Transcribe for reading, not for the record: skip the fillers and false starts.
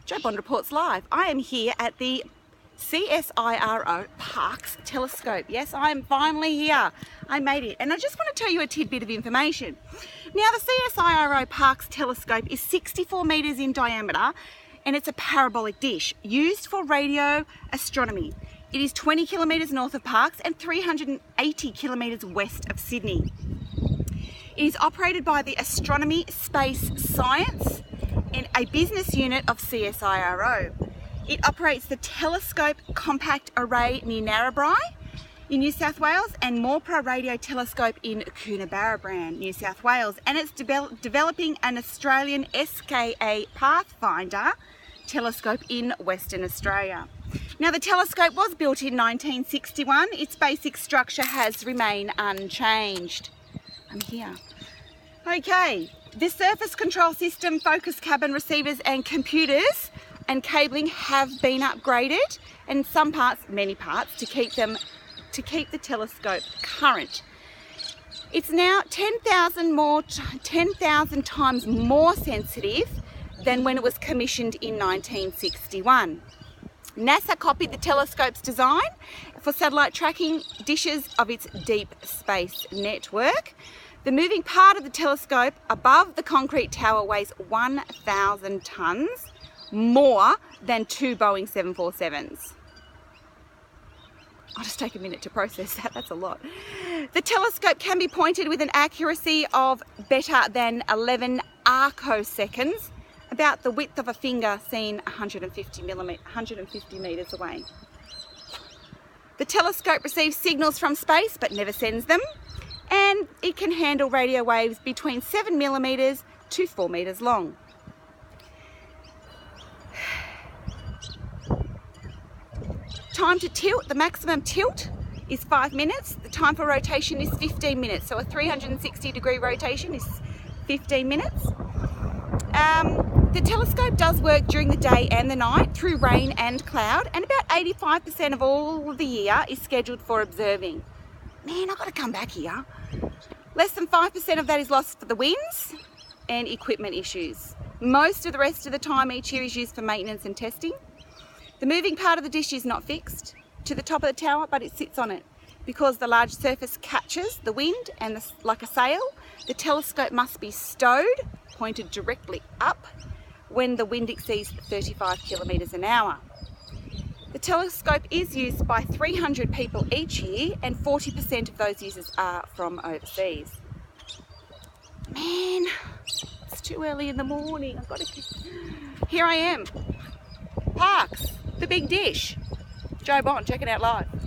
Jo Bond Reports Live. I am here at the CSIRO Parkes Telescope. Yes, I am finally here. I made it. And I just want to tell you a tidbit of information. Now, the CSIRO Parkes Telescope is 64 metres in diameter and it's a parabolic dish used for radio astronomy. It is 20 kilometres north of Parkes and 380 kilometres west of Sydney. It is operated by the Astronomy Space Science and a business unit of CSIRO. It operates the Telescope Compact Array near Narrabri in New South Wales and Morpra Radio Telescope in Coonabarabran, New South Wales, and it's developing an Australian SKA Pathfinder telescope in Western Australia. Now, the telescope was built in 1961. Its basic structure has remained unchanged. I'm here. Okay, the surface control system, focus cabin, receivers and computers and cabling have been upgraded, and some parts, many parts, to keep the telescope current. It's now 10,000 times more sensitive than when it was commissioned in 1961. NASA copied the telescope's design for satellite tracking dishes of its deep space network. The moving part of the telescope above the concrete tower weighs 1,000 tonnes, more than 2 Boeing 747s. I'll just take a minute to process that, that's a lot. The telescope can be pointed with an accuracy of better than 11 arcoseconds, about the width of a finger seen 150 metres away. The telescope receives signals from space but never sends them, and it can handle radio waves between 7 millimetres to 4 metres long. Time to tilt, the maximum tilt is 5 minutes. The time for rotation is 15 minutes. So a 360-degree rotation is 15 minutes. The telescope does work during the day and the night through rain and cloud, and about 85% of all of the year is scheduled for observing. Man, I've got to come back here. Less than 5% of that is lost for the winds and equipment issues. Most of the rest of the time each year is used for maintenance and testing. The moving part of the dish is not fixed to the top of the tower, but it sits on it. Because the large surface catches the wind and like a sail, the telescope must be stowed, pointed directly up when the wind exceeds 35 kilometres an hour. The telescope is used by 300 people each year, and 40% of those users are from overseas. Man, it's too early in the morning. Here I am. Parkes, the big dish. Jo Bond, check it out live.